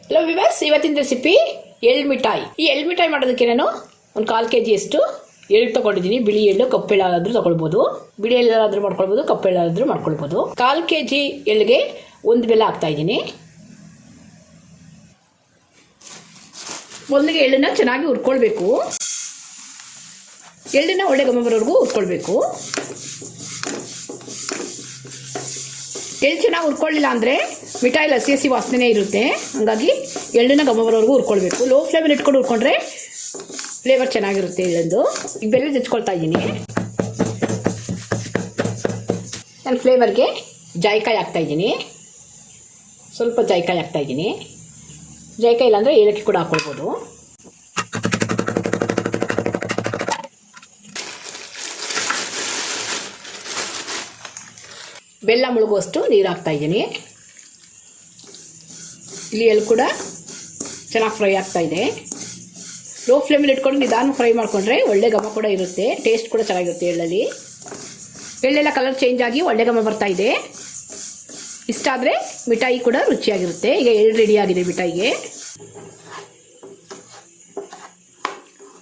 Hello viewers, ಇವತ್ತಿನ recipe ಎಳ್ಳು ಮಿಠಾಯಿ. ಈ ಎಳ್ಳು ಮಿಠಾಯಿ ಮಾಡೋದಕ್ಕೆ ನಾನು ಒಂದು 1/4 kg ಅಷ್ಟು ಎಳ್ಳು ತೊಗೊಂಡಿದ್ದೀನಿ. ಬಿಳಿ ಎಳ್ಳು, ಕಪ್ಪು ಎಳ್ಳಾದರೂ ತೊಗೊಳ್ಬೋದು. ಬಿಳಿ ಎಳ್ಳಾದರೂ ಮಾಡ್ಕೊಳ್ಬೋದು, ಕಪ್ಪು ಎಳ್ಳಾದರೂ ಮಾಡ್ಕೊಳ್ಬೋದು. 1/4 kg ಎಳ್ಳಿಗೆ 1 ಬೆಲ್ಲ ಹಾಕ್ತಾ ಇದ್ದೀನಿ. ಮೊದಲಿಗೆ ಎಳ್ಳನ್ನ ಚೆನ್ನಾಗಿ ಹುರ್ಕೊಳ್ಬೇಕು. ಎಳ್ಳನ್ನ ಒಳ್ಳೆ ಘಮ ಬರೋವರೆಗೂ ಹುರ್ಕೊಳ್ಬೇಕು. ಎಳ್ಳು ಚೆನ್ನಾಗಿ ಹುರ್ಕೊಳ್ಳಿಲ್ಲ ಅಂದರೆ ಮಿಠಾಯಿ ಹಸಿ ಹಸಿ ವಾಸನೆ ಇರುತ್ತೆ. ಹಾಗಾಗಿ ಎಳ್ಳನ್ನ ಘಮ ಬರೋವರೆಗೂ ಹುರ್ಕೊಳ್ಬೇಕು. ಲೋ ಫ್ಲೇಮಲ್ಲಿ ಇಟ್ಕೊಂಡು ಹುರ್ಕೊಂಡ್ರೆ ಫ್ಲೇವರ್ ಚೆನ್ನಾಗಿರುತ್ತೆ ಎಳ್ಳಂದು. ಈಗ ಬೆಲ್ಲ ಹೆಚ್ಕೊಳ್ತಾ ಇದ್ದೀನಿ. ನಾನು ಫ್ಲೇವರ್ಗೆ ಜಾಯಿಕಾಯಿ ಹಾಕ್ತಾಯಿದ್ದೀನಿ. ಸ್ವಲ್ಪ ಜಾಯಿಕಾಯಿ ಹಾಕ್ತಾಯಿದ್ದೀನಿ. ಜಾಯಿಕಾಯಿ ಇಲ್ಲಾಂದರೆ ಏಲಕ್ಕಿ ಕೂಡ ಹಾಕ್ಕೊಳ್ಬೋದು. ಬೆಲ್ಲ ಮುಳುಗುವಷ್ಟು ನೀರು ಹಾಕ್ತಾಯಿದ್ದೀನಿ. ಇಲ್ಲಿ ಎಳ್ಳು ಕೂಡ ಚೆನ್ನಾಗಿ ಫ್ರೈ ಆಗ್ತಾಯಿದೆ. ಲೋ ಫ್ಲೇಮಲ್ಲಿ ಇಟ್ಕೊಂಡು ನಿಧಾನ ಫ್ರೈ ಮಾಡಿಕೊಂಡ್ರೆ ಒಳ್ಳೆ ಘಮ ಕೂಡ ಇರುತ್ತೆ. ಟೇಸ್ಟ್ ಕೂಡ ಚೆನ್ನಾಗಿರುತ್ತೆ ಎಳ್ಳಲ್ಲಿ. ಎಳ್ಳೆಲ್ಲ ಕಲರ್ ಚೇಂಜ್ ಆಗಿ ಒಳ್ಳೆ ಘಮ ಬರ್ತಾಯಿದೆ. ಇಷ್ಟ ಆದರೆ ಮಿಠಾಯಿ ಕೂಡ ರುಚಿಯಾಗಿರುತ್ತೆ. ಈಗ ಎಳ್ಳು ರೆಡಿಯಾಗಿದೆ ಮಿಠಾಯಿಗೆ.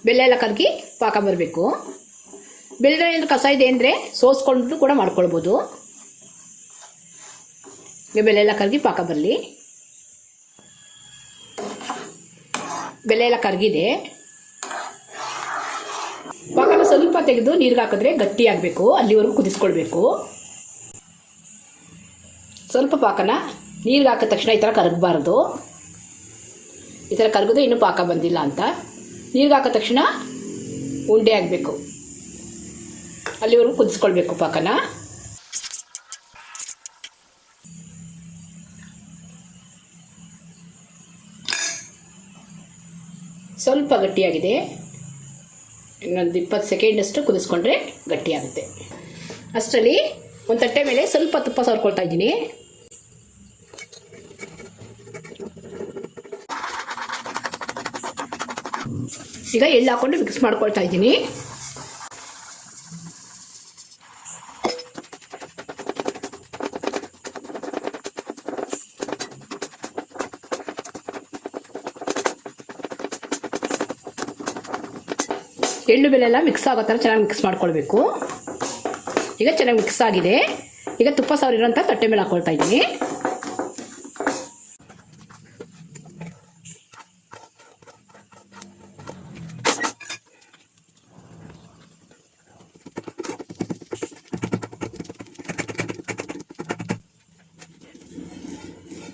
ಬೆಲ್ಲ ಎಲ್ಲ ಕರಗಿ ಪಾಕ ಬರಬೇಕು. ಬೆಲ್ಲ ಏನಾದರೂ ಕಸ ಇದೆ ಅಂದರೆ ಸೋಸ್ಕೊಂಡು ಕೂಡ ಮಾಡ್ಕೊಳ್ಬೋದು. ಈಗ ಬೆಲ್ಲ ಎಲ್ಲ ಕರಗಿ ಪಾಕ ಬರಲಿ. ಬೆಲ್ಲ ಎಲ್ಲ ಕರಗಿದೆ. ಪಾಕನ ಸ್ವಲ್ಪ ತೆಗೆದು ನೀರಿಗೆ ಹಾಕಿದ್ರೆ ಗಟ್ಟಿಯಾಗಬೇಕು. ಅಲ್ಲಿವರೆಗೂ ಕುದಿಸ್ಕೊಳ್ಬೇಕು. ಸ್ವಲ್ಪ ಪಾಕನ ನೀರಿಗೆ ಹಾಕಿದ ತಕ್ಷಣ ಈ ಥರ ಕರಗಬಾರ್ದು. ಈ ಥರ ಕರಗಿದ್ರೆ ಇನ್ನೂ ಪಾಕ ಬಂದಿಲ್ಲ ಅಂತ. ನೀರಿಗೆ ಹಾಕಿದ ತಕ್ಷಣ ಉಂಡೆ ಆಗಬೇಕು. ಅಲ್ಲಿವರೆಗೂ ಕುದಿಸ್ಕೊಳ್ಬೇಕು ಪಾಕನ. ಸ್ವಲ್ಪ ಗಟ್ಟಿಯಾಗಿದೆ. ಇನ್ನೊಂದು 20 ಸೆಕೆಂಡಷ್ಟು ಕುದಿಸ್ಕೊಂಡ್ರೆ ಗಟ್ಟಿಯಾಗುತ್ತೆ. ಅಷ್ಟರಲ್ಲಿ ಒಂದು ತಟ್ಟೆ ಮೇಲೆ ಸ್ವಲ್ಪ ತುಪ್ಪ ಸವರ್ಕೊಳ್ತಾ ಇದ್ದೀನಿ. ಈಗ ಎಳ್ಳು ಹಾಕ್ಕೊಂಡು ಮಿಕ್ಸ್ ಮಾಡ್ಕೊಳ್ತಾ ಇದ್ದೀನಿ. ಎಳ್ಳು ಬೆಲ್ಲ ಎಲ್ಲ ಮಿಕ್ಸ್ ಆಗೋ ಥರ ಚೆನ್ನಾಗಿ ಮಿಕ್ಸ್ ಮಾಡ್ಕೊಳ್ಬೇಕು. ಈಗ ಚೆನ್ನಾಗಿ ಮಿಕ್ಸ್ ಆಗಿದೆ. ಈಗ ತುಪ್ಪ ಸವರಿರೋಂಥ ತಟ್ಟೆ ಮೇಲೆ ಹಾಕ್ಕೊಳ್ತಾ ಇದ್ದೀನಿ.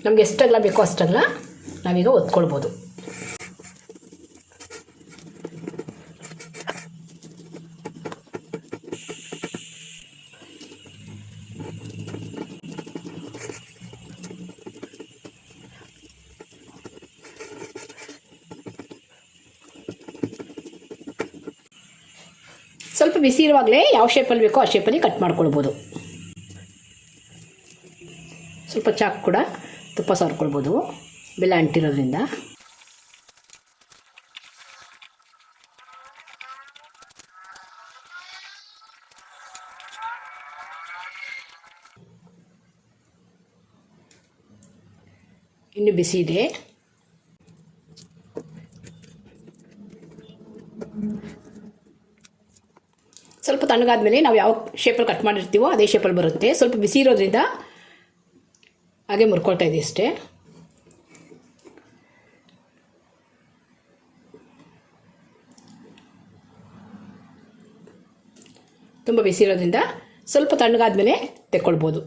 ನಮ್ಗೆ ಎಷ್ಟೆಲ್ಲ ಬೇಕೋ ಅಷ್ಟೆಲ್ಲ ನಾವೀಗ ಒತ್ಕೊಳ್ಬೋದು. ಸ್ವಲ್ಪ ಬಿಸಿ ಇರುವಾಗಲೇ ಯಾವ ಶೇಪಲ್ಲಿ ಬೇಕೋ ಆ ಶೇಪಲ್ಲಿ ಕಟ್ ಮಾಡ್ಕೊಳ್ಬೋದು. ಸ್ವಲ್ಪ ಚಾಕು ಕೂಡ ತುಪ್ಪ ಸವರ್ಕೊಳ್ಬೋದು ಬೆಲ್ಲ ಅಂಟಿರೋದ್ರಿಂದ. ಇನ್ನು ಬಿಸಿ ಇದೆ. ಸ್ವಲ್ಪ ತಣ್ಣಗಾದ್ಮೇಲೆ ನಾವು ಯಾವ ಶೇಪಲ್ಲಿ ಕಟ್ ಮಾಡಿರ್ತೀವೋ ಅದೇ ಶೇಪಲ್ಲಿ ಬರುತ್ತೆ. ಸ್ವಲ್ಪ ಬಿಸಿ ಇರೋದ್ರಿಂದ ಹಾಗೆ ಮುರ್ಕೊಳ್ತಾ ಇದೆ ಅಷ್ಟೇ. ತುಂಬ ಬಿಸಿ ಇರೋದ್ರಿಂದ ಸ್ವಲ್ಪ ತಣ್ಣಗಾದ್ಮೇಲೆ ತೆಕ್ಕೊಳ್ಬೋದು.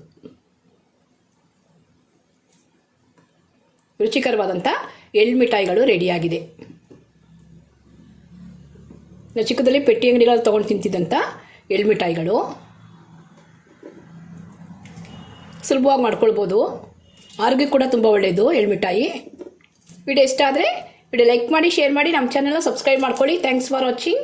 ರುಚಿಕರವಾದಂಥ ಎಳ್ಳು ಮಿಠಾಯಿಗಳು ರೆಡಿಯಾಗಿದೆ. ನಾವು ಚಿಕ್ಕದಲ್ಲಿ ಪೆಟ್ಟಿ ಅಂಗಡಿಗಳಲ್ಲಿ ತೊಗೊಂಡು ತಿಂತಿದ್ದಂಥ ಎಳ್ಳು ಮಿಠಾಯಿಗಳು. ಸುಲಭವಾಗಿ ಮಾಡ್ಕೊಳ್ಬೋದು. ಆರೋಗ್ಯ ಕೂಡ ತುಂಬ ಒಳ್ಳೆಯದು ಎಳ್ಳು ಮಿಠಾಯಿ. ವಿಡಿಯೋ ಇಷ್ಟ ಆದರೆ ವಿಡಿಯೋ ಲೈಕ್ ಮಾಡಿ, ಶೇರ್ ಮಾಡಿ, ನಮ್ಮ ಚಾನೆಲ್ನ ಸಬ್ಸ್ಕ್ರೈಬ್ ಮಾಡ್ಕೊಳ್ಳಿ. Thanks for watching.